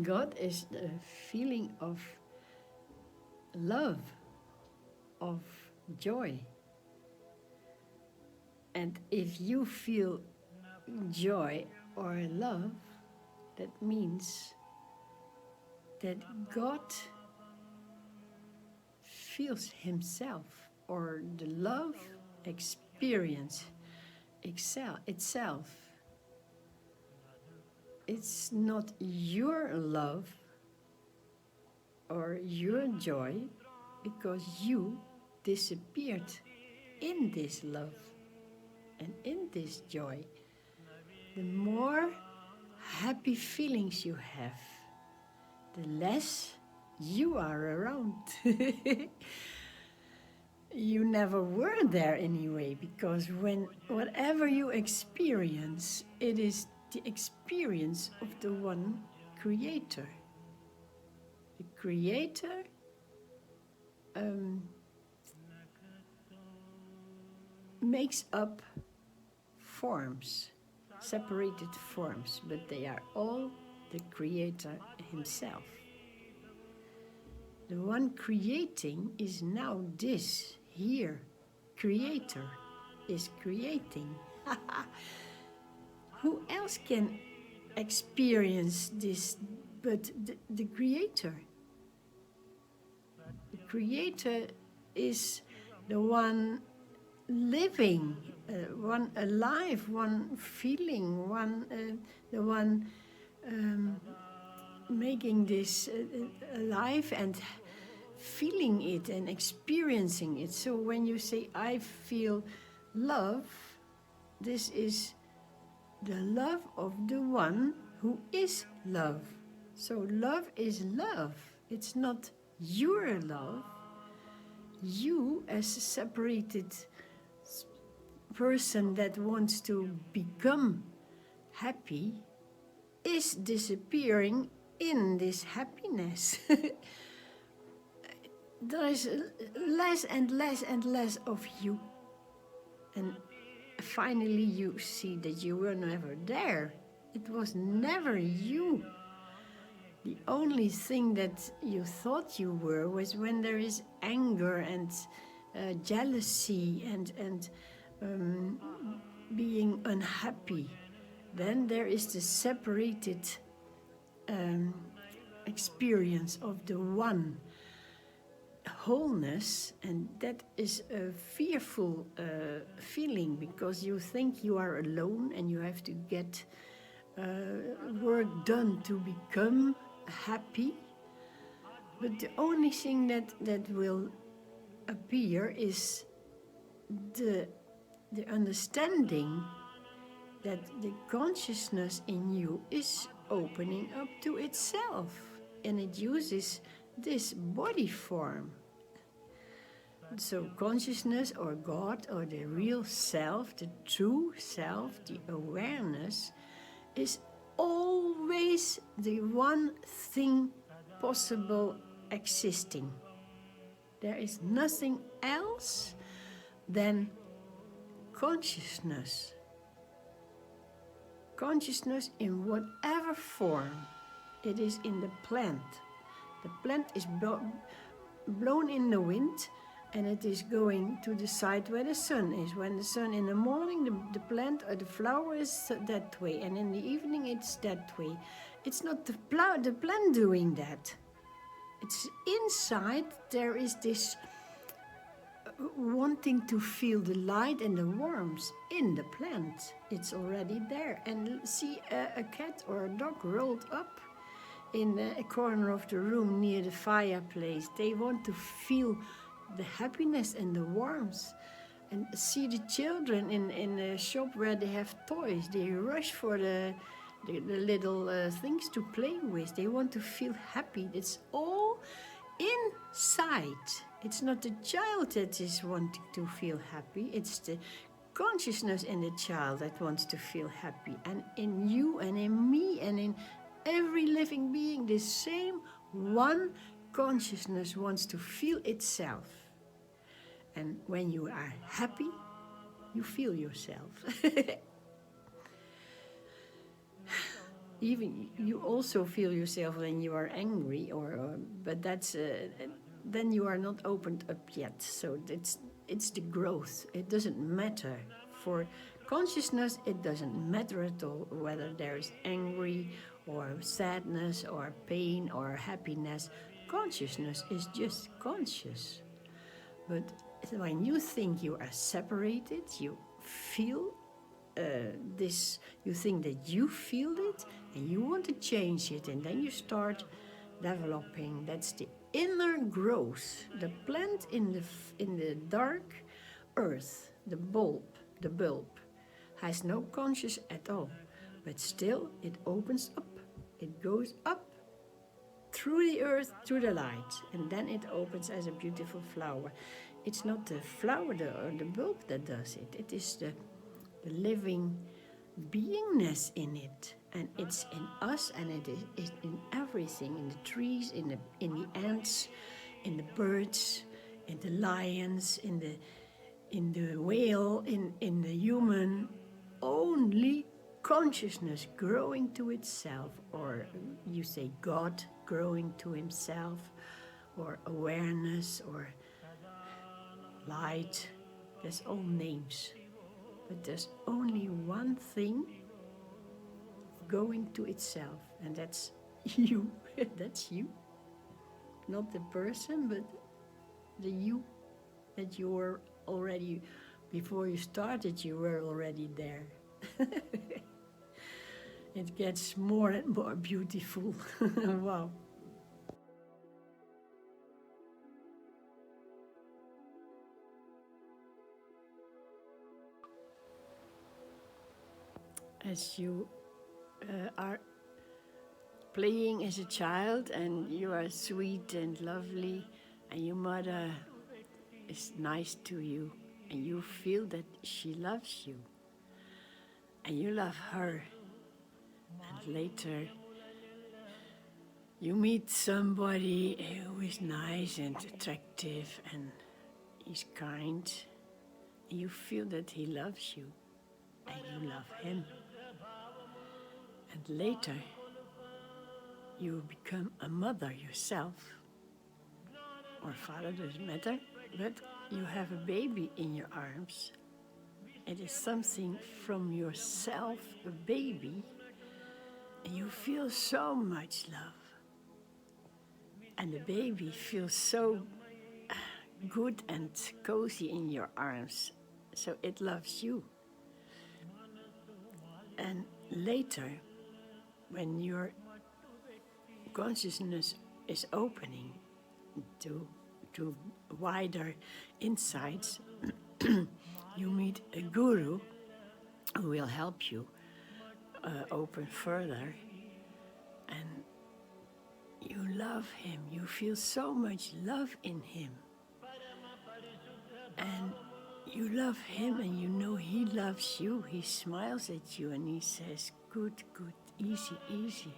God is the feeling of love, of joy. And if you feel joy or love, that means that God feels himself, or the love experience itself. It's not your love or your joy, because you disappeared in this love and in this joy. The more happy feelings you have, the less you are around. You never were there anyway, because whatever you experience, it is the experience of the one creator. The creator makes up forms, separated forms, but they are all the creator himself. The one creating is now this here. Creator is creating. Who else can experience this but the creator? The creator is the one living, one alive, one feeling, the one making this alive and feeling it and experiencing it. So when you say, I feel love, this is the love of the one who is love. So love is love. It's not your love. You, as a separated person that wants to become happy, is disappearing in this happiness. There is less and less and less of you. And finally you see that you were never there. It was never you. The only thing that you thought you were was when there is anger and jealousy and being unhappy. Then there is the separated experience of the one wholeness, and that is a fearful feeling, because you think you are alone and you have to get work done to become happy. But the only thing that will appear is the understanding that the consciousness in you is opening up to itself, and it uses this body form. So consciousness, or God, or the real self, the true self, the awareness, is always the one thing possible existing. There is nothing else than consciousness. Consciousness in whatever form. It is in the plant. The plant is blown in the wind, and it is going to the side where the sun is. When the sun in the morning, the plant or the flower is that way, and in the evening it's that way. It's not the plant doing that. It's inside. There is this wanting to feel the light and the warmth in the plant. It's already there. And see a cat or a dog rolled up in a corner of the room near the fireplace. They want to feel the happiness and the warmth. And see the children in a shop where they have toys. They rush for the little things to play with. They want to feel happy. It's all inside. It's not the child that is wanting to feel happy. It's the consciousness in the child that wants to feel happy. And in you and in me and in every living being, the same one consciousness wants to feel itself. And when you are happy, you feel yourself. even you also feel yourself when you are angry, but that's then you are not opened up yet. So it's the growth. It doesn't matter for consciousness. It doesn't matter at all whether there is angry or sadness or pain or happiness. Consciousness is just conscious. But when you think you are separated, you feel this, you think that you feel it and you want to change it, and then you start developing. That's the inner growth. The plant in the dark earth, the bulb, has no conscious at all, but still it opens up. It goes up through the earth to the light, and then it opens as a beautiful flower. It's not the flower or the bulb that does it. It is the living beingness in it, and it's in us, and it is in everything, in the trees, in the ants, in the birds, in the lions, in the whale, in the human. Only consciousness growing to itself, or you say God growing to himself, or awareness, or light. There's all names. But there's only one thing going to itself, and that's you. That's you. Not the person, but the you that you were already, before you started, you were already there. It gets more and more beautiful. Wow. As you are playing as a child, and you are sweet and lovely, and your mother is nice to you, and you feel that she loves you, and you love her, and later you meet somebody who is nice and attractive, and he's kind, and you feel that he loves you, and you love him. And later, you become a mother yourself, or father, doesn't matter, but you have a baby in your arms. It is something from yourself, a baby, and you feel so much love. And the baby feels so good and cozy in your arms, so it loves you. And later, when your consciousness is opening to wider insights, you meet a guru who will help you open further, and you love him. You feel so much love in him, and you love him, and you know he loves you. He smiles at you and he says, good, good, easy, easy.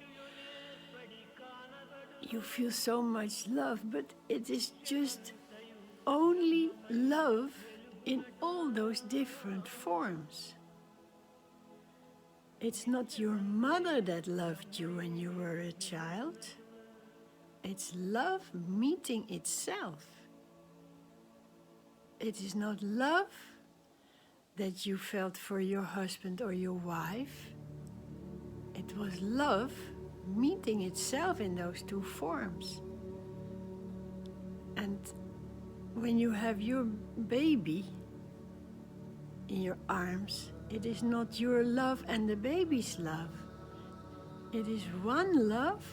You feel so much love, but it is just only love in all those different forms. It's not your mother that loved you when you were a child. It's love meeting itself. It is not love that you felt for your husband or your wife. It was love meeting itself in those two forms. And when you have your baby in your arms, it is not your love and the baby's love. It is one love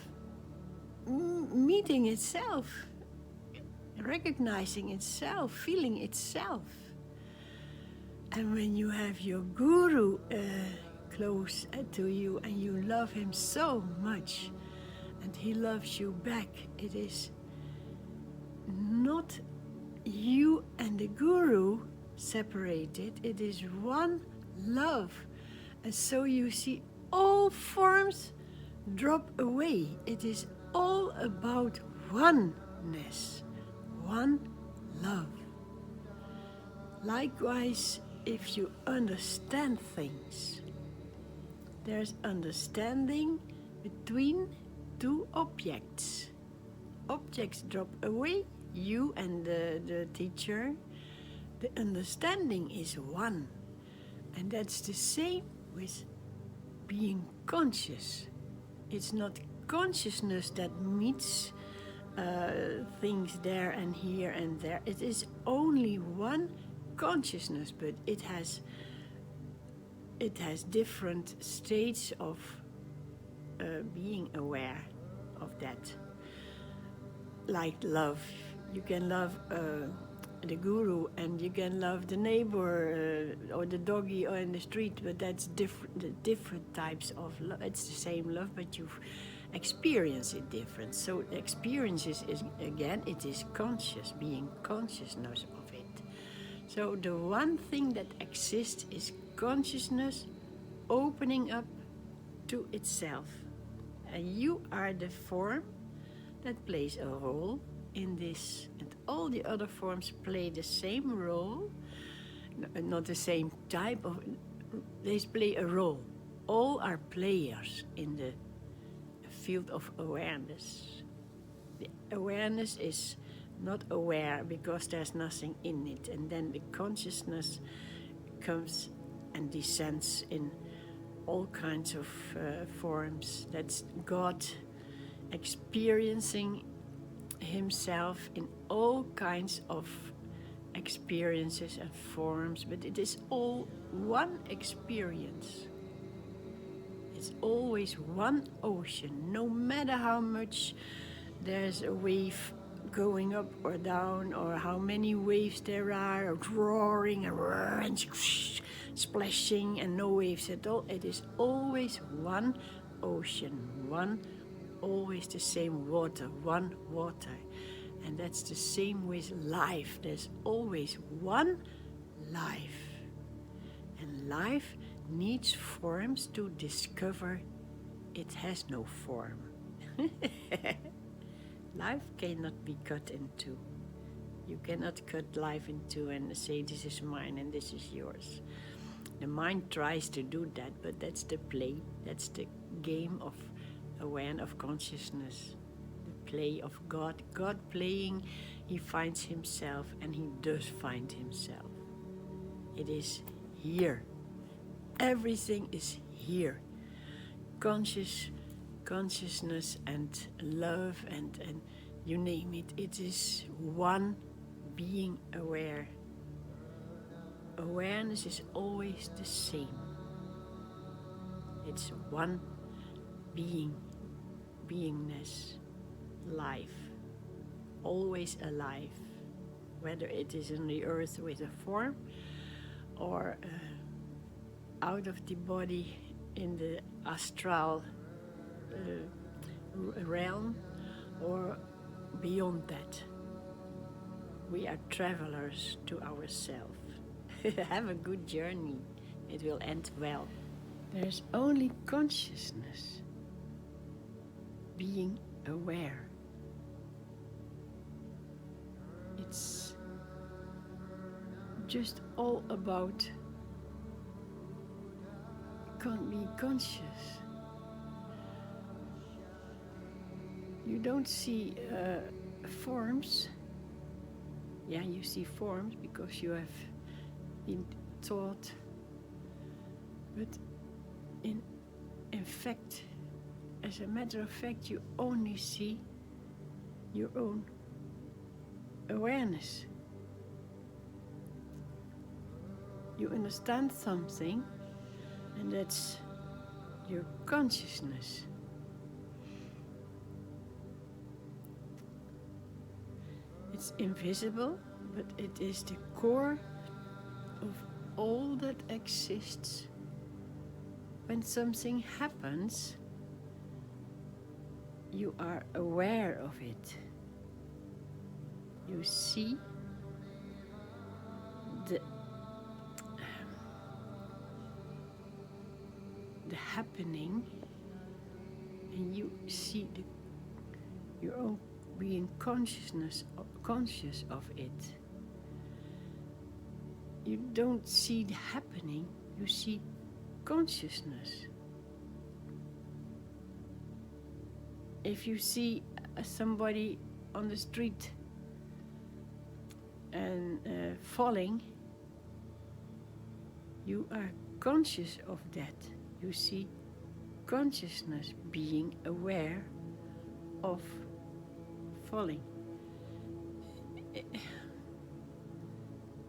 meeting itself, recognizing itself, feeling itself. And when you have your guru close to you, and you love him so much, and he loves you back, it is not you and the guru separated, it is one love. And so you see all forms drop away. It is all about oneness, one love. Likewise, if you understand things, there's understanding between two objects. Objects drop away, you and the teacher. The understanding is one. And that's the same with being conscious. It's not consciousness that meets things there and here and there. It is only one consciousness, but it has different states of being aware of that. Like love, you can love the guru and you can love the neighbor or the doggy or in the street, but that's different types of love. It's the same love, but you experience it different. So the experience is again, it is conscious, being consciousness of it. So the one thing that exists is consciousness opening up to itself. And you are the form that plays a role in this, and all the other forms play the same role, not the same type of, they play a role. All are players in the field of awareness. The awareness is not aware because there's nothing in it, and then the consciousness comes and descends in all kinds of forms. That's God experiencing himself in all kinds of experiences and forms, but it is all one experience. It's always one ocean, no matter how much there's a wave going up or down, or how many waves there are, roaring and splashing, and no waves at all. It is always one ocean, one, always the same water, one water. And that's the same with life. There's always one life. And life needs forms to discover it has no form. Life cannot be cut in two. You cannot cut life in two and say this is mine and this is yours. The mind tries to do that, but that's the play. That's the game of awareness, of consciousness. The play of God. God playing, he finds himself, and he does find himself. It is here. Everything is here. Consciousness and love and you name it. It is one being aware. Awareness is always the same. It's one beingness, life, always alive, whether it is in the earth with a form or out of the body in the astral realm or beyond that. We are travelers to ourselves. Have a good journey. It will end well. There's only consciousness, being aware. It's just all about being conscious. You don't see forms. Yeah, you see forms because you have been taught, but in fact, as a matter of fact, you only see your own awareness. You understand something, and that's your consciousness. It's invisible, but it is the core of all that exists. When something happens, you are aware of it. You see the happening, and you see your own being conscious of it. You don't see the happening, you see consciousness. if you see somebody on the street and falling, you are conscious of that. You see consciousness, being aware of falling.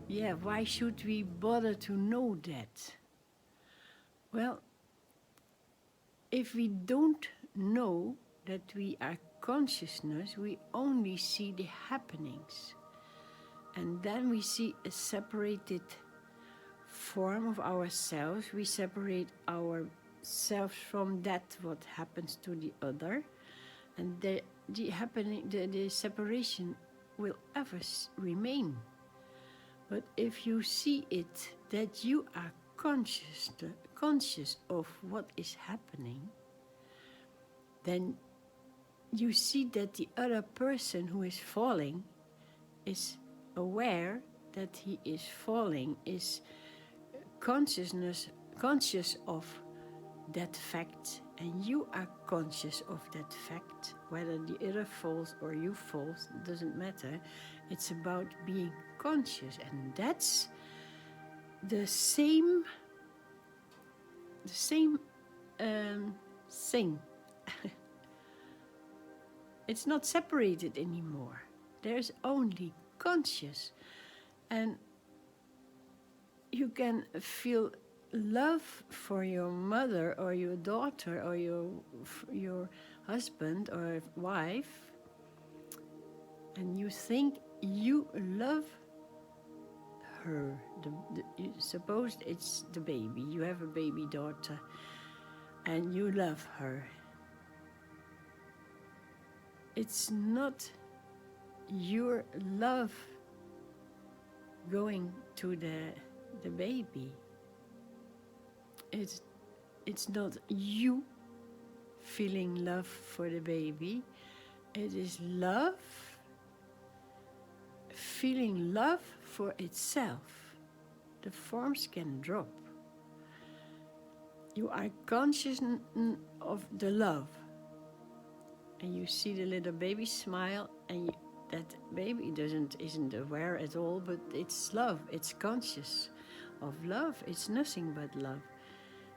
Yeah, why should we bother to know that? Well, if we don't know that we are consciousness, we only see the happenings. And then we see a separated form of ourselves. We separate ourselves from that what happens to the other. And the separation will ever remain. But if you see it, that you are conscious of what is happening, then you see that the other person who is falling is aware that he is falling, is conscious of that fact, and you are conscious of that fact. Whether the other falls or you falls, doesn't matter. It's about being conscious, and that's the same thing. It's not separated anymore. There's only conscious, and you can feel love for your mother or your daughter or your husband or wife, and you think you love her. Suppose it's the baby. You have a baby daughter and you love her. It's not your love going to the baby. It's not you feeling love for the baby. It is love feeling love for itself. The forms can drop. You are conscious of the love, and you see the little baby smile, and that baby isn't aware at all, but it's love. It's conscious of love. It's nothing but love.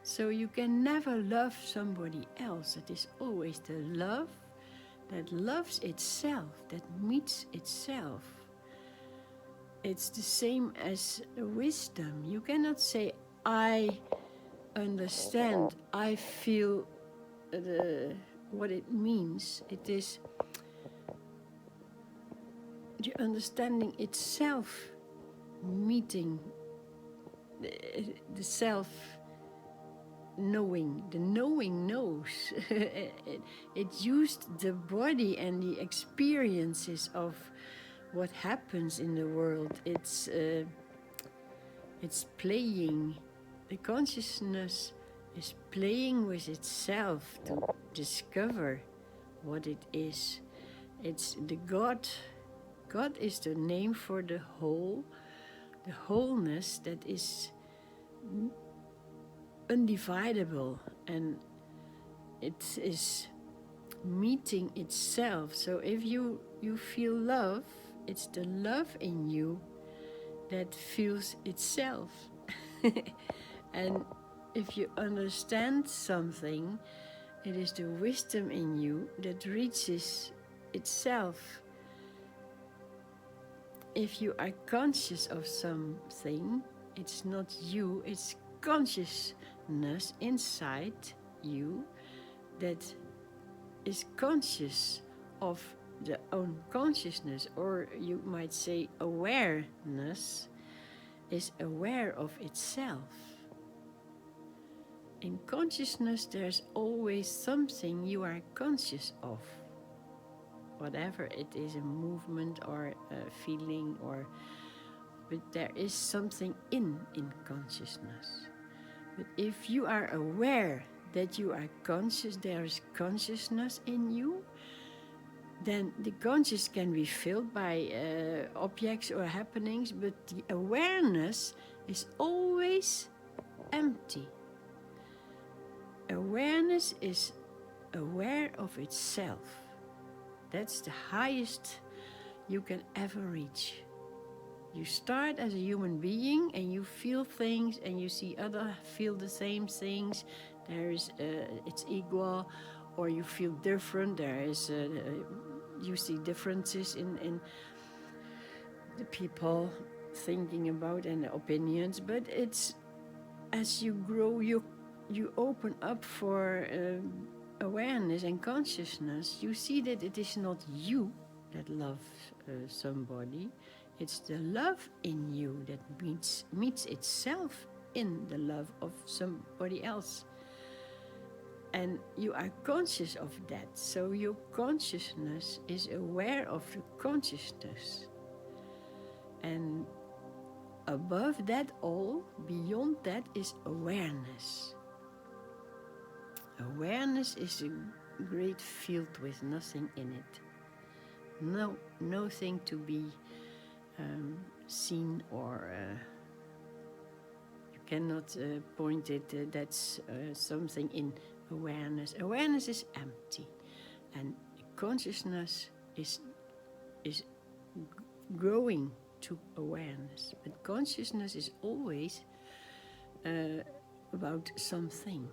So you can never love somebody else. It is always the love that loves itself, that meets itself. It's the same as wisdom. You cannot say, I understand, I feel what it means. It is the understanding itself meeting the self knowing. The knowing knows. It used the body and the experiences of what happens in the world. It's playing. The consciousness is playing with itself to discover what it is. It's the God. God is the name for the whole, the wholeness that is undividable, and it is meeting itself. So if you feel love, it's the love in you that feels itself. And if you understand something, it is the wisdom in you that reaches itself. If you are conscious of something, it's not you, it's consciousness inside you that is conscious of the own consciousness, or you might say awareness is aware of itself. In consciousness, there's always something you are conscious of. Whatever it is, a movement or a feeling, but there is something in consciousness. But if you are aware that you are conscious, there is consciousness in you, then the conscious can be filled by objects or happenings, but the awareness is always empty. Awareness is aware of itself. That's the highest you can ever reach. You start as a human being and you feel things and you see others feel the same things. It's equal, or you feel different. You see differences in the people thinking about and the opinions. But it's as you grow, you open up for awareness and consciousness. You see that it is not you that love somebody. It's the love in you that meets itself in the love of somebody else. And you are conscious of that. So your consciousness is aware of the consciousness. And above that all, beyond that, is awareness. Awareness is a great field with nothing in it. Nothing to be seen, or you cannot point it. That's something in awareness. Awareness is empty, and consciousness is growing to awareness. But consciousness is always about something.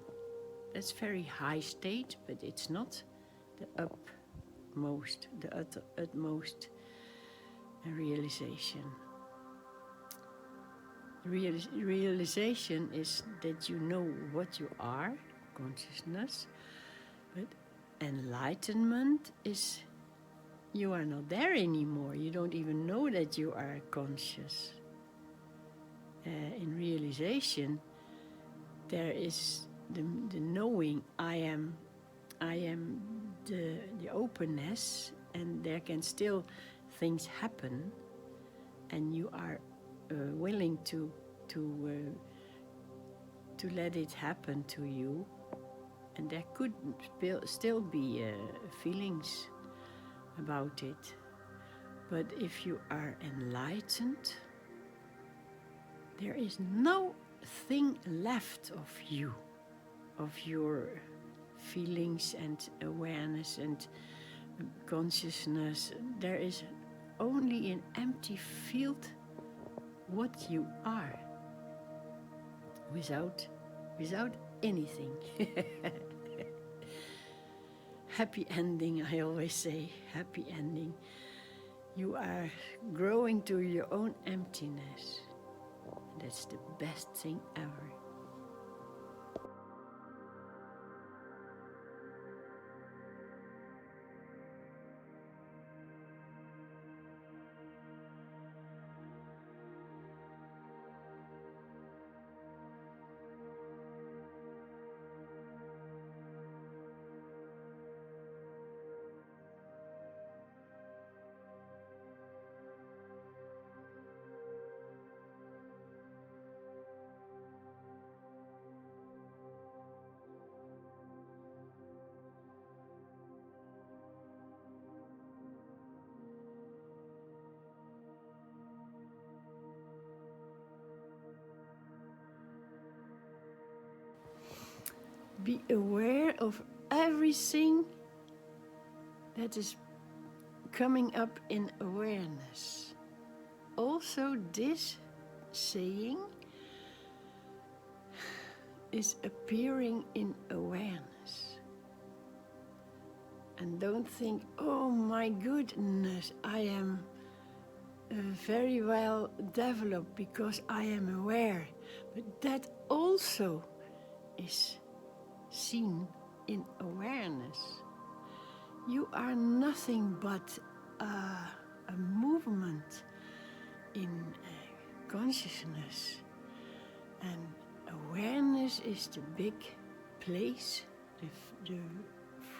That's very high state, but it's not the utmost realization. Realization is that you know what you are, consciousness, but enlightenment is you are not there anymore. You don't even know that you are conscious. In realization, there is the knowing. I am the openness, and there can still things happen, and you are willing to let it happen to you, and there could still be feelings about it. But if you are enlightened, there is no thing left of you, of your feelings and awareness and consciousness. There is only an empty field what you are, without anything. Happy ending, I always say, happy ending. You are growing to your own emptiness. That's the best thing ever. Be aware of everything that is coming up in awareness. Also, this saying is appearing in awareness. And don't think, oh my goodness, I am very well developed because I am aware. But that also is seen in awareness. You are nothing but a movement in consciousness, and awareness is the big place, the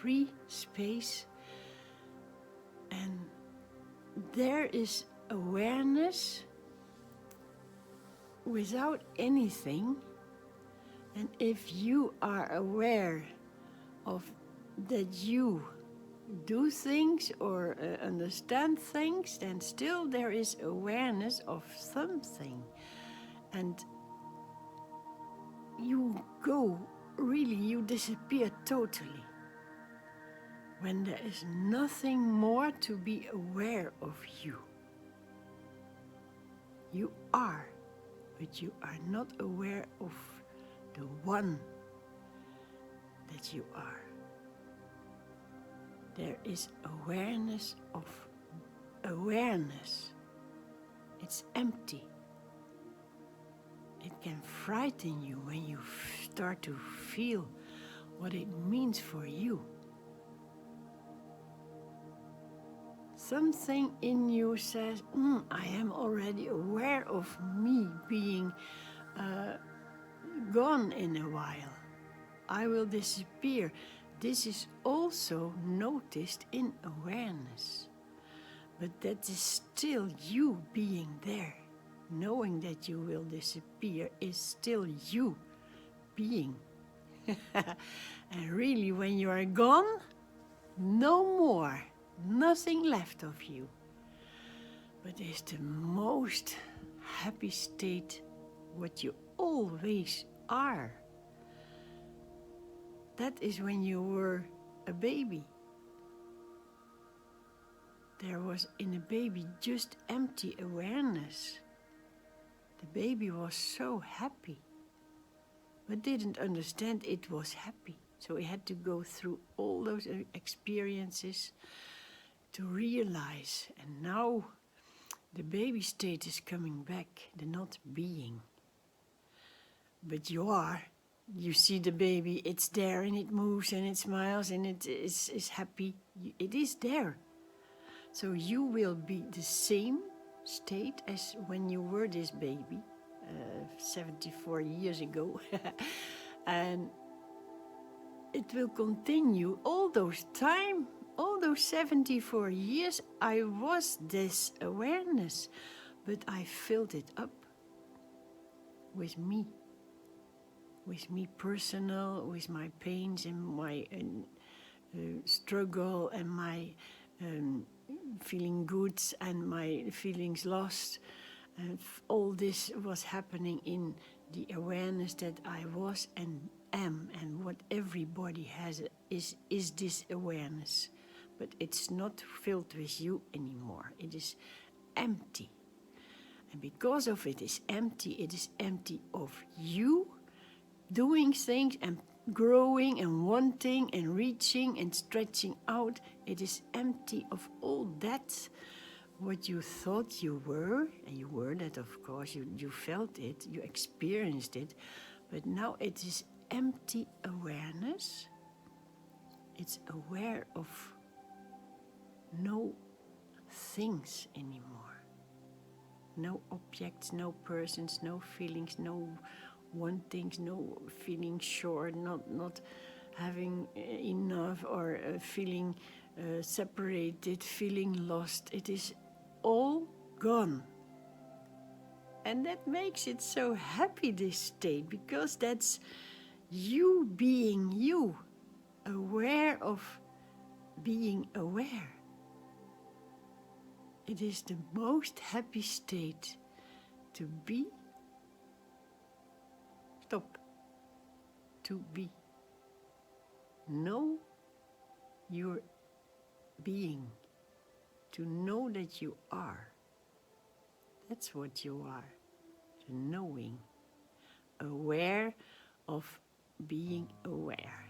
free space, and there is awareness without anything. And if you are aware of that you do things or understand things, then still there is awareness of something. And you go, really, you disappear totally. when there is nothing more to be aware of you. You are, but you are not aware of the one that you are. There is awareness of awareness. It's empty. It can frighten you when you start to feel what it means for you. Something in you says, I am already aware of me being gone in a while. I will disappear. This is also noticed in awareness. But that is still you being there. Knowing that you will disappear is still you being. And really, when you are gone, no more, nothing left of you. But it's the most happy state what you always are. That is when you were a baby. There was in a baby just empty awareness. The baby was so happy, but didn't understand it was happy. So he had to go through all those experiences to realize. And now the baby state is coming back, the not being. But you are. You see the baby, it's there and it moves and it smiles and it is happy. It is there. So you will be the same state as when you were this baby 74 years ago. And it will continue all those time, all those 74 years. I was this awareness, but I filled it up with me personal, with my pains and my struggle and my feeling good and my feelings lost. All this was happening in the awareness that I was and am, and what everybody has is this awareness. But it's not filled with you anymore. It is empty. And because of it is empty of you doing things and growing and wanting and reaching and stretching out. It is empty of all that, what you thought you were, and you were that, of course, you felt it, you experienced it, but now it is empty awareness. It's aware of no things anymore. No objects, no persons, no feelings, no wantings, no feeling short, not having enough, or feeling separated, feeling lost. It is all gone. And that makes it so happy, this state, because that's you being you, aware of being aware. It is the most happy state to be. Stop. To be. Know your being. To know that you are. That's what you are. The knowing. Aware of being aware.